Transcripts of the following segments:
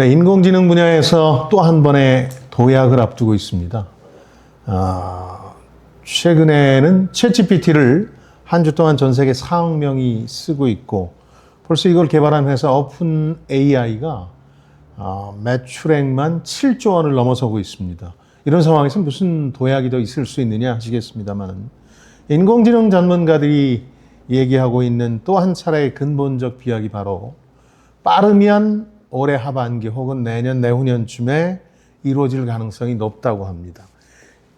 네, 인공지능 분야에서 또 한 번의 도약을 앞두고 있습니다. 최근에는 챗GPT를 한 주 동안 전 세계 4억 명이 쓰고 있고, 벌써 이걸 개발한 회사 오픈 AI가 매출액만 7조 원을 넘어서고 있습니다. 이런 상황에서 무슨 도약이 더 있을 수 있느냐 하시겠습니다만, 인공지능 전문가들이 얘기하고 있는 또 한 차례의 근본적 비약이 바로 빠르면 올해 하반기 혹은 내년 내후년쯤에 이루어질 가능성이 높다고 합니다.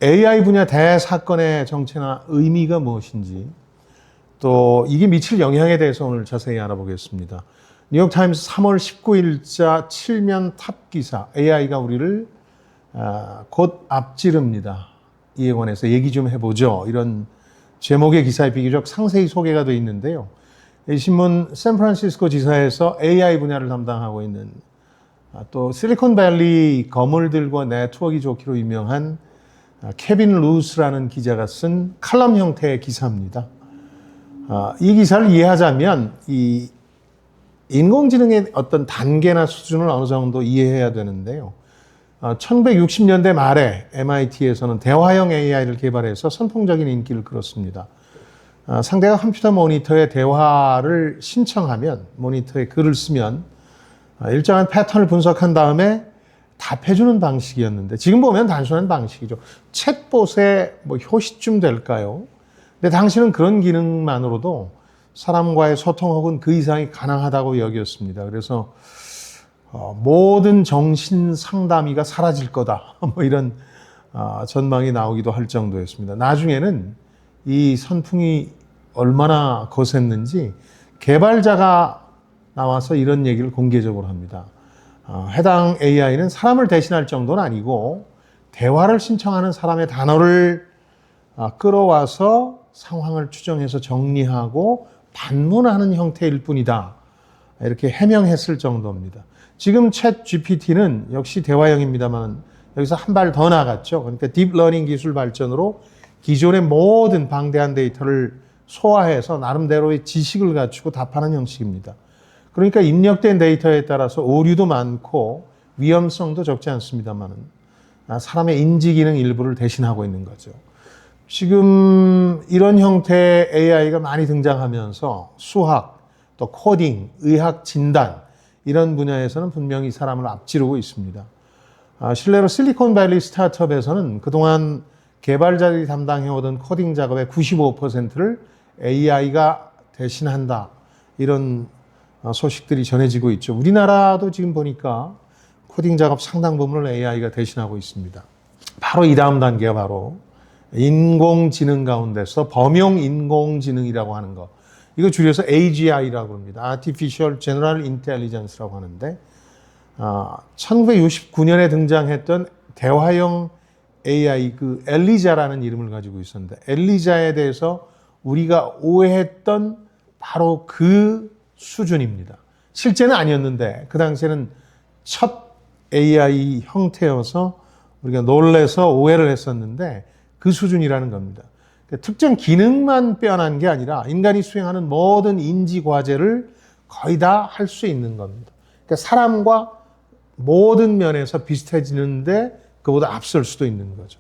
AI 분야 대사건의 정체나 의미가 무엇인지, 또 이게 미칠 영향에 대해서 오늘 자세히 알아보겠습니다. 뉴욕타임스 3월 19일자 7면 탑 기사, AI가 우리를 곧 앞지릅니다. 이에 관해서 얘기 좀 해보죠. 이런 제목의 기사에 비교적 상세히 소개가 되어 있는데요. 이 신문 샌프란시스코 지사에서 AI 분야를 담당하고 있는 또 실리콘밸리 거물들과 네트워크가 좋기로 유명한 케빈 루스라는 기자가 쓴 칼럼 형태의 기사입니다. 이 기사를 이해하자면 이 인공지능의 어떤 단계나 수준을 어느 정도 이해해야 되는데요. 1960년대 말에 MIT에서는 대화형 AI를 개발해서 선풍적인 인기를 끌었습니다. 상대가 컴퓨터 모니터에 대화를 신청하면, 모니터에 글을 쓰면 일정한 패턴을 분석한 다음에 답해주는 방식이었는데, 지금 보면 단순한 방식이죠. 챗봇의 효시쯤 될까요? 근데 당시는 그런 기능만으로도 사람과의 소통 혹은 그 이상이 가능하다고 여겼습니다. 그래서 모든 정신 상담의가 사라질 거다, 이런 전망이 나오기도 할 정도였습니다. 나중에는 이 선풍이 얼마나 거셌는지 개발자가 나와서 이런 얘기를 공개적으로 합니다. 해당 AI는 사람을 대신할 정도는 아니고 대화를 신청하는 사람의 단어를 끌어와서 상황을 추정해서 정리하고 반문하는 형태일 뿐이다, 이렇게 해명했을 정도입니다. 지금 챗 GPT는 역시 대화형입니다만 여기서 한 발 더 나갔죠. 그러니까 딥러닝 기술 발전으로 기존의 모든 방대한 데이터를 소화해서 나름대로의 지식을 갖추고 답하는 형식입니다. 그러니까 입력된 데이터에 따라서 오류도 많고 위험성도 적지 않습니다만 사람의 인지 기능 일부를 대신하고 있는 거죠. 지금 이런 형태의 AI가 많이 등장하면서 수학, 또 코딩, 의학 진단 이런 분야에서는 분명히 사람을 앞지르고 있습니다. 실례로 실리콘밸리 스타트업에서는 그동안 개발자들이 담당해오던 코딩 작업의 95%를 AI가 대신한다, 이런 소식들이 전해지고 있죠. 우리나라도 지금 보니까 코딩 작업 상당 부분을 AI가 대신하고 있습니다. 바로 이 다음 단계가 바로 인공지능 가운데서 범용 인공지능이라고 하는 거, 이거 줄여서 AGI라고 합니다. Artificial General Intelligence라고 하는데 1969년에 등장했던 대화형 AI, 그 엘리자라는 이름을 가지고 있었는데, 엘리자에 대해서 우리가 오해했던 바로 그 수준입니다. 실제는 아니었는데 그 당시에는 첫 AI 형태여서 우리가 놀래서 오해를 했었는데 그 수준이라는 겁니다. 그러니까 특정 기능만 빼어난 게 아니라 인간이 수행하는 모든 인지 과제를 거의 다 할 수 있는 겁니다. 그러니까 사람과 모든 면에서 비슷해지는데 그보다 앞설 수도 있는 거죠.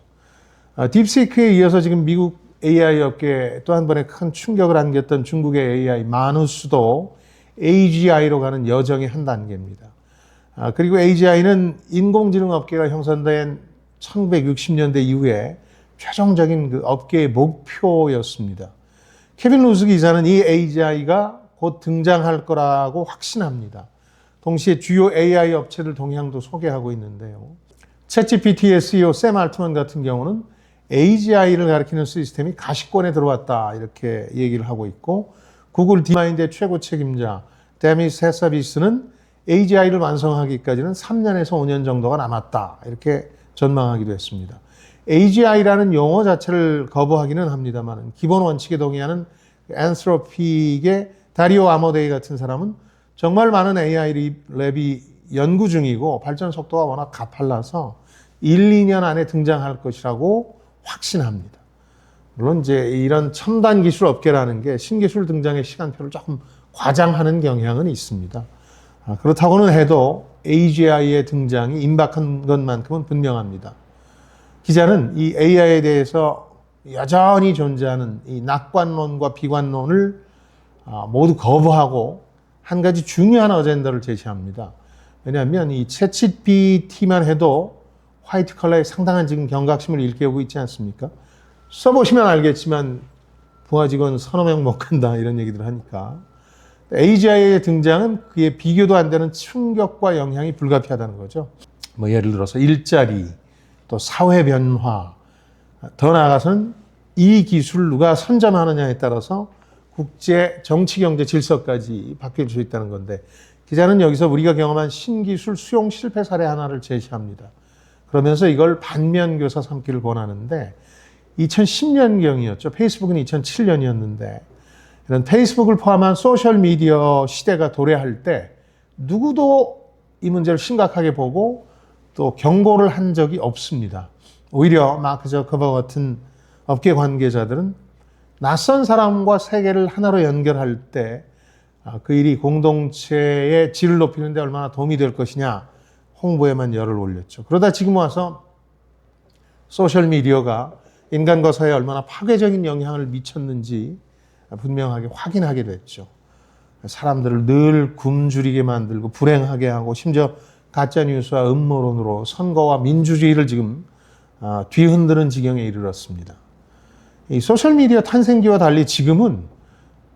딥시크에 이어서 지금 미국 AI 업계에 또 한 번의 큰 충격을 안겼던 중국의 AI 마누스도 AGI로 가는 여정의 한 단계입니다. 그리고 AGI는 인공지능 업계가 형성된 1960년대 이후에 최종적인 그 업계의 목표였습니다. 케빈 루스 기자는 이 AGI가 곧 등장할 거라고 확신합니다. 동시에 주요 AI 업체들 동향도 소개하고 있는데요. 챗GPT의 CEO 샘 알트만 같은 경우는 AGI를 가리키는 시스템이 가시권에 들어왔다, 이렇게 얘기를 하고 있고, 구글 딥마인드의 최고 책임자 데미스 헤사비스는 AGI를 완성하기까지는 3년에서 5년 정도가 남았다, 이렇게 전망하기도 했습니다. AGI라는 용어 자체를 거부하기는 합니다만 기본 원칙에 동의하는 앤스로픽의 다리오 아모데이 같은 사람은 정말 많은 AI 랩이 연구 중이고 발전 속도가 워낙 가팔라서 1, 2년 안에 등장할 것이라고 확신합니다. 물론 이제 이런 첨단 기술 업계라는 게 신기술 등장의 시간표를 조금 과장하는 경향은 있습니다. 그렇다고는 해도 AGI의 등장이 임박한 것만큼은 분명합니다. 기자는 이 AI에 대해서 여전히 존재하는 이 낙관론과 비관론을 모두 거부하고 한 가지 중요한 어젠다를 제시합니다. 왜냐하면 이 챗GPT만 해도 화이트 컬러에 상당한 지금 경각심을 일깨우고 있지 않습니까? 써보시면 알겠지만 부하 직원 서너 명 못 간다 이런 얘기들 하니까 AGI의 등장은 그에 비교도 안 되는 충격과 영향이 불가피하다는 거죠. 뭐 예를 들어서 일자리, 또 사회 변화, 더 나아가서는 이 기술을 누가 선점하느냐에 따라서 국제 정치 경제 질서까지 바뀔 수 있다는 건데 기자는 여기서 우리가 경험한 신기술 수용 실패 사례 하나를 제시합니다. 그러면서 이걸 반면교사 삼기를 권하는데 2010년경이었죠. 페이스북은 2007년이었는데 이런 페이스북을 포함한 소셜미디어 시대가 도래할 때 누구도 이 문제를 심각하게 보고 또 경고를 한 적이 없습니다. 오히려 마크 저커버그 같은 업계 관계자들은 낯선 사람과 세계를 하나로 연결할 때 그 일이 공동체의 질을 높이는 데 얼마나 도움이 될 것이냐 홍보에만 열을 올렸죠. 그러다 지금 와서 소셜미디어가 인간과 사회에 얼마나 파괴적인 영향을 미쳤는지 분명하게 확인하게 됐죠. 사람들을 늘 굶주리게 만들고 불행하게 하고 심지어 가짜뉴스와 음모론으로 선거와 민주주의를 지금 뒤흔드는 지경에 이르렀습니다. 이 소셜미디어 탄생기와 달리 지금은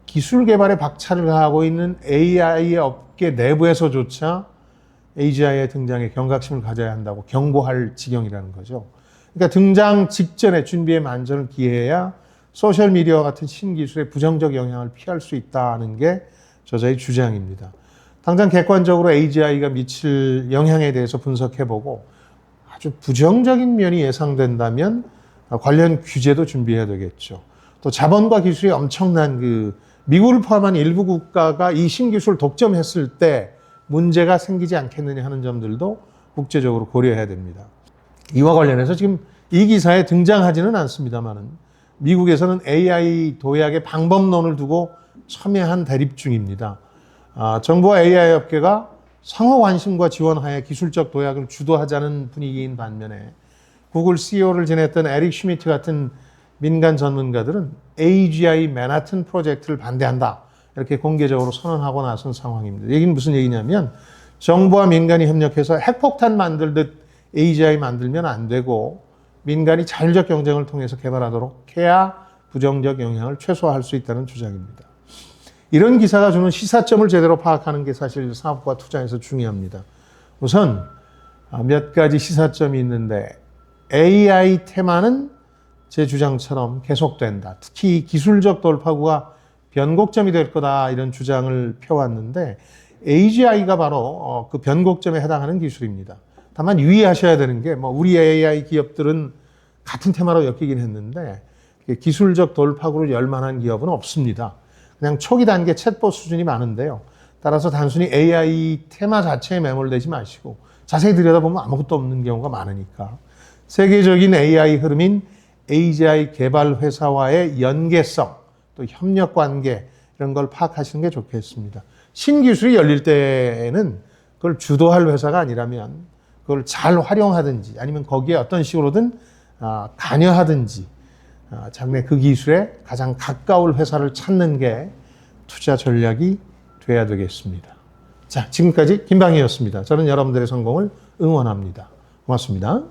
기술 개발에 박차를 가하고 있는 AI의 업계 내부에서조차 AGI의 등장에 경각심을 가져야 한다고 경고할 지경이라는 거죠. 그러니까 등장 직전에 준비에 만전을 기해야 소셜미디어와 같은 신기술의 부정적 영향을 피할 수 있다는 게 저자의 주장입니다. 당장 객관적으로 AGI가 미칠 영향에 대해서 분석해보고 아주 부정적인 면이 예상된다면 관련 규제도 준비해야 되겠죠. 또 자본과 기술이 엄청난 미국을 포함한 일부 국가가 이 신기술을 독점했을 때 문제가 생기지 않겠느냐 하는 점들도 국제적으로 고려해야 됩니다. 이와 관련해서 지금 이 기사에 등장하지는 않습니다만은 미국에서는 AI 도약의 방법론을 두고 첨예한 대립 중입니다. 정부와 AI 업계가 상호 관심과 지원하에 기술적 도약을 주도하자는 분위기인 반면에 구글 CEO를 지냈던 에릭 슈미트 같은 민간 전문가들은 AGI 맨하튼 프로젝트를 반대한다. 이렇게 공개적으로 선언하고 나선 상황입니다. 얘기는 무슨 얘기냐면 정부와 민간이 협력해서 핵폭탄 만들듯 AGI 만들면 안 되고 민간이 자율적 경쟁을 통해서 개발하도록 해야 부정적 영향을 최소화할 수 있다는 주장입니다. 이런 기사가 주는 시사점을 제대로 파악하는 게 사실 사업과 투자에서 중요합니다. 우선 몇 가지 시사점이 있는데 AI 테마는 제 주장처럼 계속된다. 특히 기술적 돌파구가 변곡점이 될 거다 이런 주장을 펴왔는데 AGI가 바로 그 변곡점에 해당하는 기술입니다. 다만 유의하셔야 되는 게 우리 AI 기업들은 같은 테마로 엮이긴 했는데 기술적 돌파구를 열 만한 기업은 없습니다. 그냥 초기 단계 챗봇 수준이 많은데요. 따라서 단순히 AI 테마 자체에 매몰되지 마시고 자세히 들여다보면 아무것도 없는 경우가 많으니까 세계적인 AI 흐름인 AGI 개발 회사와의 연계성, 또 협력 관계 이런 걸 파악하시는 게 좋겠습니다. 신기술이 열릴 때는 그걸 주도할 회사가 아니라면 그걸 잘 활용하든지 아니면 거기에 어떤 식으로든 관여하든지 장래 그 기술에 가장 가까울 회사를 찾는 게 투자 전략이 돼야 되겠습니다. 자, 지금까지 김방희였습니다. 저는 여러분들의 성공을 응원합니다. 고맙습니다.